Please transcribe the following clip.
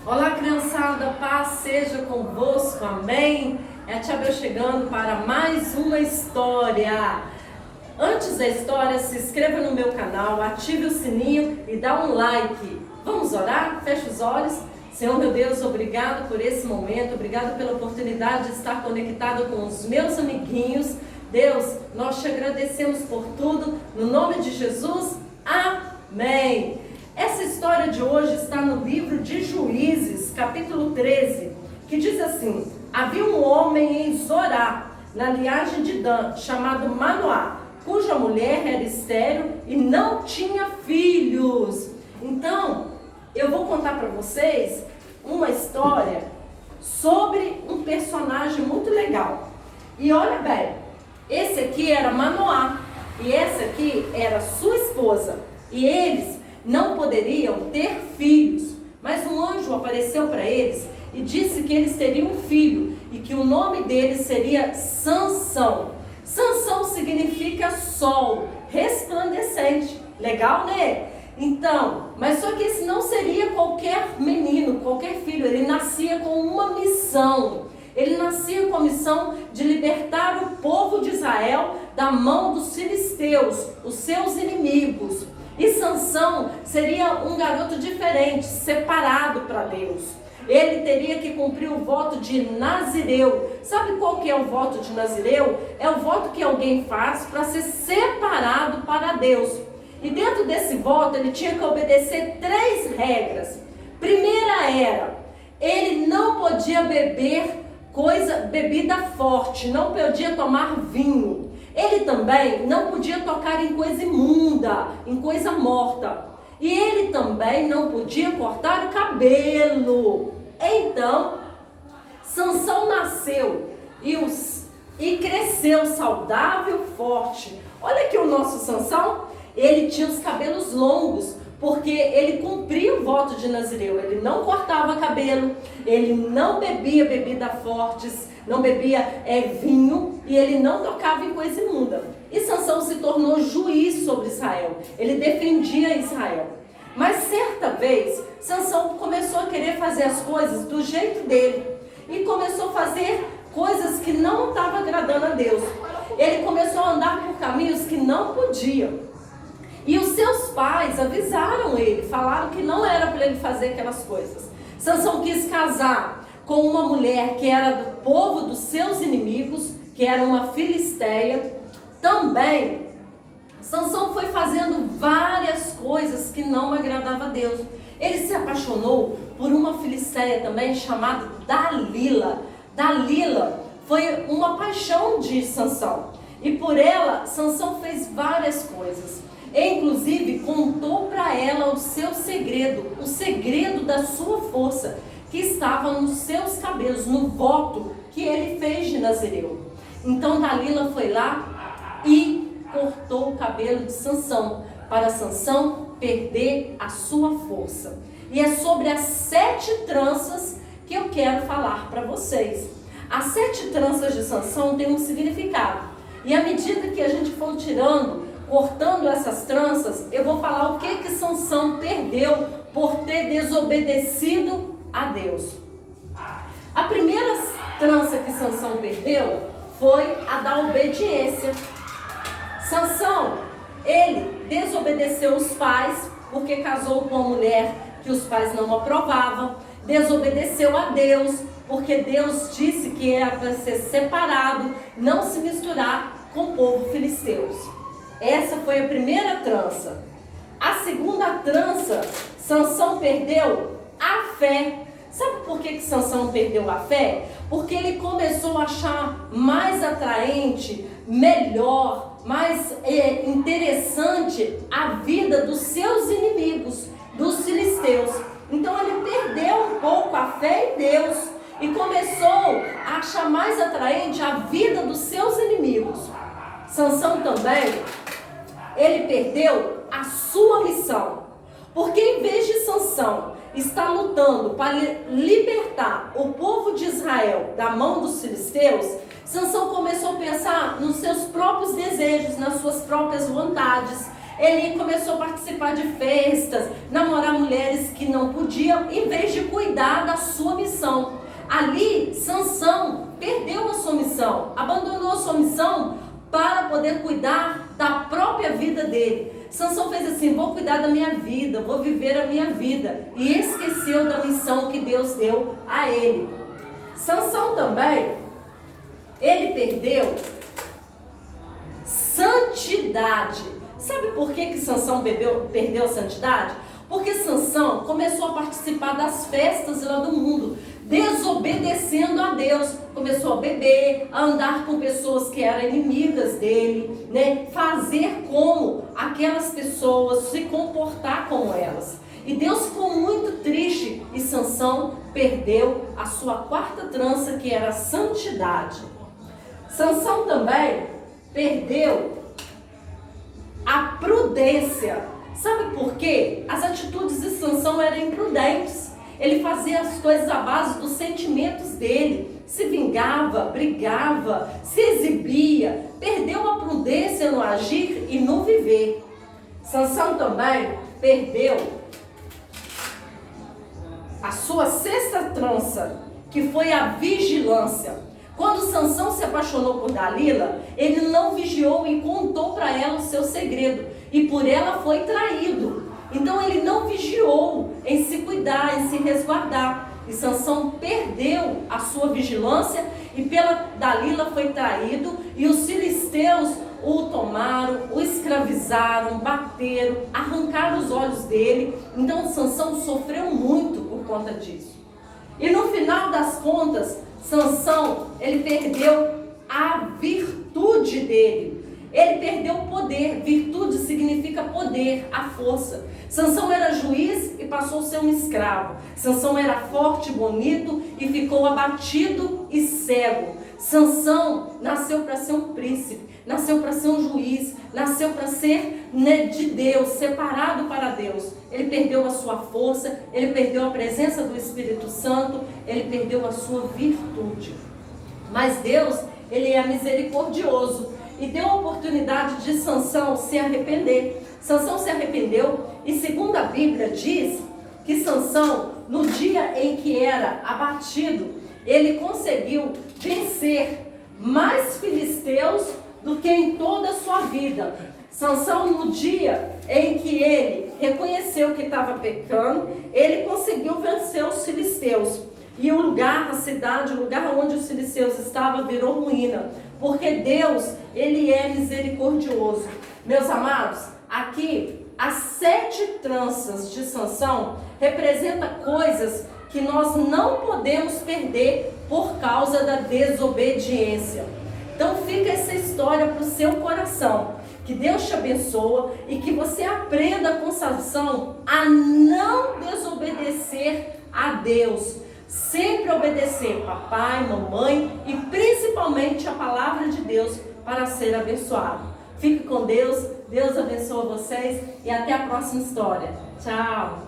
Olá, criançada, paz seja convosco, amém? É a Tia Bel chegando para mais uma história. Antes da história, se inscreva no meu canal, ative o sininho e dá um like. Vamos orar? Feche os olhos. Senhor, meu Deus, obrigado por esse momento, obrigado pela oportunidade de estar conectado com os meus amiguinhos. Deus, nós te agradecemos por tudo, no nome de Jesus, amém. Essa história de hoje está no livro de Juízes, capítulo 13, que diz assim: havia um homem em Zorá, na linhagem de Dan, chamado Manoá, cuja mulher era estéril e não tinha filhos. Então, eu vou contar para vocês uma história sobre um personagem muito legal. E olha bem, esse aqui era Manoá e essa aqui era sua esposa. E eles não poderiam ter filhos, mas um anjo apareceu para eles e disse que eles teriam um filho e que o nome dele seria Sansão. Sansão significa sol, resplandecente. Legal, né? Então, mas só que esse não seria qualquer menino, qualquer filho. Ele nascia com uma missão. Ele nascia com a missão de libertar o povo de Israel da mão dos filisteus, os seus inimigos. E Sansão seria um garoto diferente, separado para Deus. Ele teria que cumprir o voto de Nazireu. Sabe qual que é o voto de Nazireu? É o voto que alguém faz para ser separado para Deus. E dentro desse voto ele tinha que obedecer 3 regras. Primeira era, ele não podia beber bebida forte, não podia tomar vinho. Ele também não podia tocar em coisa imunda, em coisa morta. E ele também não podia cortar o cabelo. Então, Sansão nasceu e cresceu saudável, forte. Olha aqui o nosso Sansão, ele tinha os cabelos longos, porque ele cumpria o voto de Nazireu. Ele não cortava cabelo, ele não bebia bebidas fortes, não bebia vinho e ele não tocava em coisa imunda. E Sansão se tornou juiz sobre Israel. Ele defendia Israel. Mas certa vez, Sansão começou a querer fazer as coisas do jeito dele. E começou a fazer coisas que não estavam agradando a Deus. Ele começou a andar por caminhos que não podia. E os seus pais avisaram ele, falaram que não era para ele fazer aquelas coisas. Sansão quis casar com uma mulher que era do povo dos seus inimigos, que era uma filisteia. Também, Sansão foi fazendo várias coisas que não agradavam a Deus. Ele se apaixonou por uma filisteia também chamada Dalila. Dalila foi uma paixão de Sansão. E por ela, Sansão fez várias coisas. Inclusive, contou para ela o seu segredo, o segredo da sua força, que estava nos seus cabelos, no voto que ele fez de Nazireu. Então Dalila foi lá e cortou o cabelo de Sansão, para Sansão perder a sua força. E é sobre as 7 tranças que eu quero falar para vocês. As 7 tranças de Sansão têm um significado. E à medida que a gente for cortando essas tranças, eu vou falar o que Sansão perdeu por ter desobedecido a Deus. A primeira trança que Sansão perdeu foi a da obediência. Sansão, ele desobedeceu os pais, porque casou com uma mulher que os pais não aprovavam. Desobedeceu a Deus, porque Deus disse que era para ser separado, não se misturar com o povo filisteus. Essa foi a primeira trança. A segunda trança, Sansão perdeu a fé. Sabe por que Sansão perdeu a fé? Porque ele começou a achar mais atraente, melhor, mais interessante a vida dos seus inimigos, dos filisteus. Então ele perdeu um pouco a fé em Deus e começou a achar mais atraente a vida dos seus inimigos. Sansão também, ele perdeu a sua missão, porque em vez de Sansão estar lutando para libertar o povo de Israel da mão dos filisteus, Sansão começou a pensar nos seus próprios desejos, nas suas próprias vontades. Ele começou a participar de festas, namorar mulheres que não podiam, em vez de cuidar da sua missão. Ali, Sansão perdeu a sua missão, abandonou a sua missão para poder cuidar da própria vida dele. Sansão fez assim: vou cuidar da minha vida, vou viver a minha vida, e esqueceu da missão que Deus deu a ele. Sansão também, ele perdeu santidade. Sabe por que Sansão perdeu a santidade? Porque Sansão começou a participar das festas lá do mundo, desobedecendo a Deus. Começou a beber, a andar com pessoas que eram inimigas dele, né? Fazer como aquelas pessoas, se comportar como elas. E Deus ficou muito triste e Sansão perdeu a sua quarta trança, que era a santidade. Sansão também perdeu a prudência. Sabe por quê? As atitudes de Sansão eram imprudentes. Ele fazia as coisas à base dos sentimentos dele. Se vingava, brigava, se exibia. Perdeu a prudência no agir e no viver. Sansão também perdeu a sua sexta trança, que foi a vigilância. Quando Sansão se apaixonou por Dalila, ele não vigiou e contou para ela o seu segredo. E por ela foi traído. Então ele não vigiou em se cuidar, em se resguardar. E Sansão perdeu a sua vigilância e pela Dalila foi traído. E os filisteus o tomaram, o escravizaram, bateram, arrancaram os olhos dele. Então Sansão sofreu muito por conta disso. E no final das contas, Sansão, ele perdeu a virtude dele. Ele perdeu o poder. Virtude significa poder, a força. Sansão era juiz e passou a ser um escravo. Sansão era forte, bonito e ficou abatido e cego. Sansão nasceu para ser um príncipe, nasceu para ser um juiz, nasceu para ser, né, de Deus, separado para Deus. Ele perdeu a sua força, ele perdeu a presença do Espírito Santo, ele perdeu a sua virtude. Mas Deus, ele é misericordioso e deu a oportunidade de Sansão se arrepender. Sansão se arrependeu e, segundo a Bíblia, diz que Sansão, no dia em que era abatido, ele conseguiu vencer mais filisteus do que em toda a sua vida. Sansão, no dia em que ele reconheceu que estava pecando, ele conseguiu vencer os filisteus. E o lugar, a cidade, o lugar onde os filisteus estavam, virou ruína. Porque Deus, ele é misericordioso. Meus amados, aqui, as 7 tranças de Sansão representam coisas que nós não podemos perder por causa da desobediência. Então fica essa história para o seu coração. Que Deus te abençoe e que você aprenda com Sansão a não desobedecer a Deus. Sempre obedecer papai, mamãe e principalmente a palavra de Deus para ser abençoado. Fique com Deus, Deus abençoe vocês e até a próxima história. Tchau!